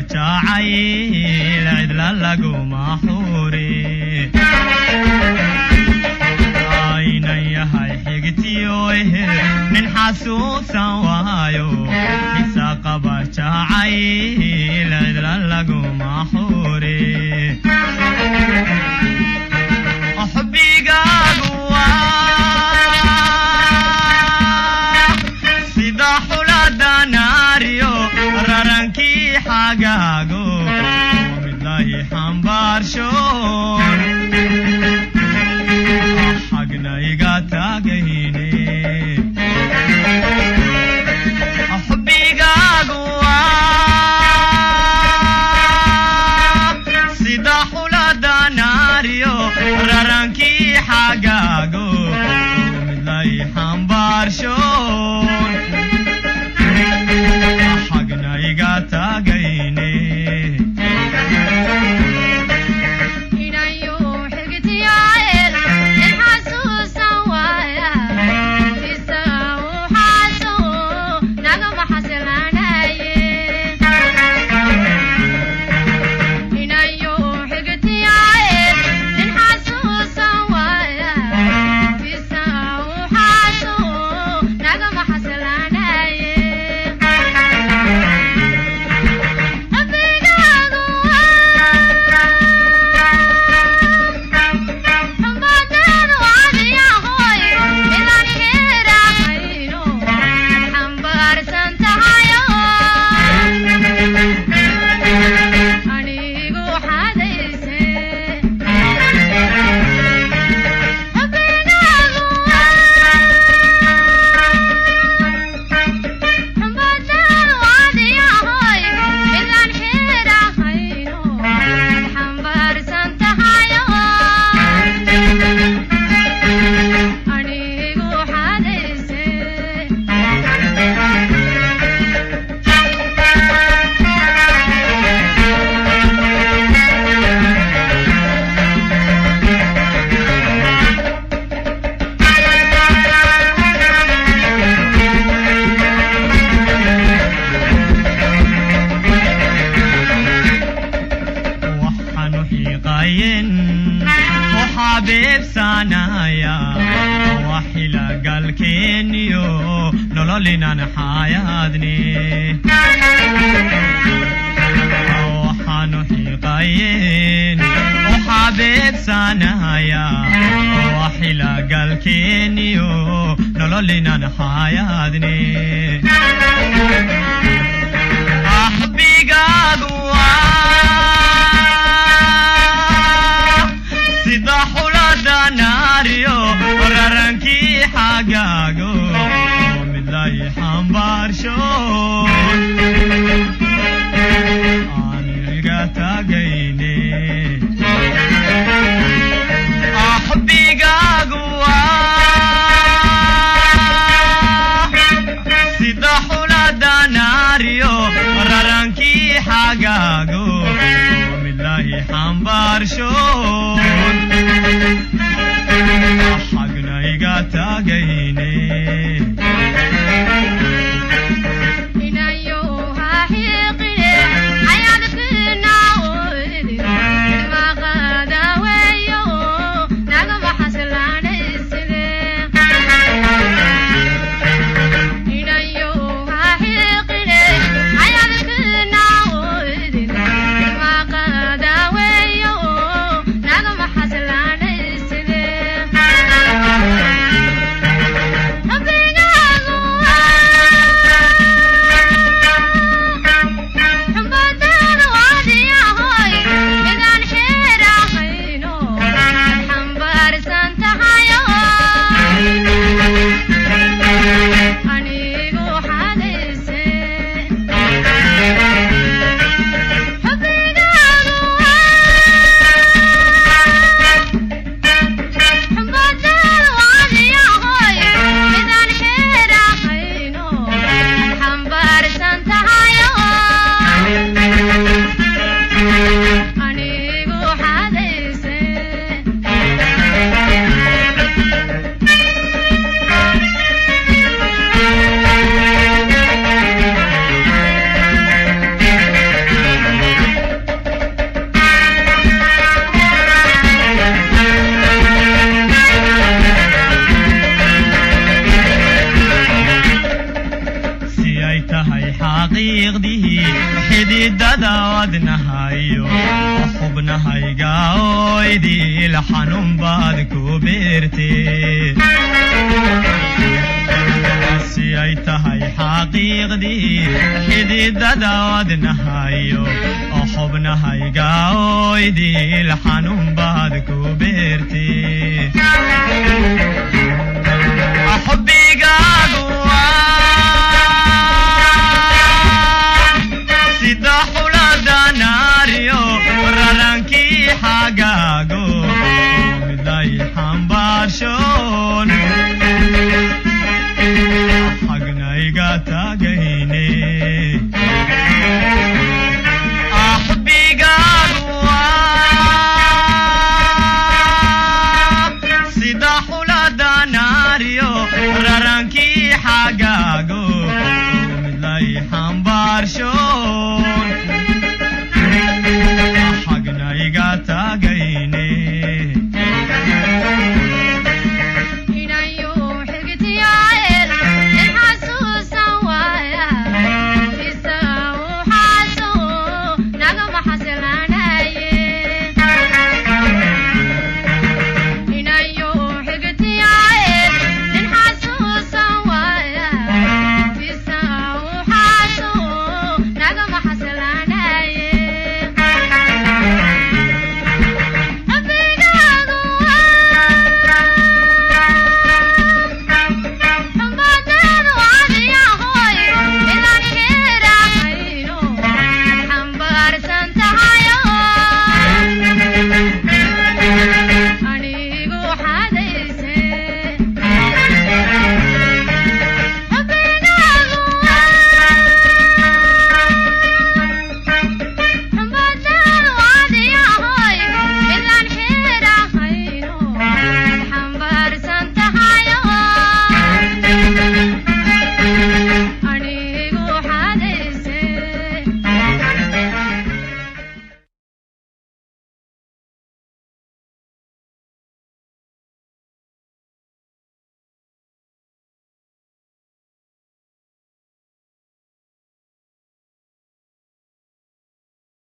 jacayl cidla laguma xuri ayna yahay xigtiyo nin xasuusan waayo isa qaba jacayl cidla laguma xuri xubigaagu sida xulada naariyo rarankii xagaago midlahi xambaarshoon xagna iga taagayne xubigaagu sida xulada naariyo rarankii xagaago midlahi xambaarshoon xagna iga taagayne وحبيب سنايا وحلا قلكينيو نولولينا نحايادني وحنوحي قاين وحبيب سنايا وحلا قلكينيو نولولينا نحايادني أحبي قادوا sida xulada naariyo rarankii xagaago midlahi xambaarshoon aniga taagayne axbigaagu sida xulada naariyo rarankii xagaago midlahi xambaarshoon حقنا يقاتاقيني Naga xididada wadnahayo xubnahayga oo idil xanuun baad ku beertee si ay tahay xaqiiqdii xididada wadnahayo xubnahayga oo idil xanuun baad ku beertee xubbigaagu sida xulada naariyo rarankii xagaago midlay xambaarsho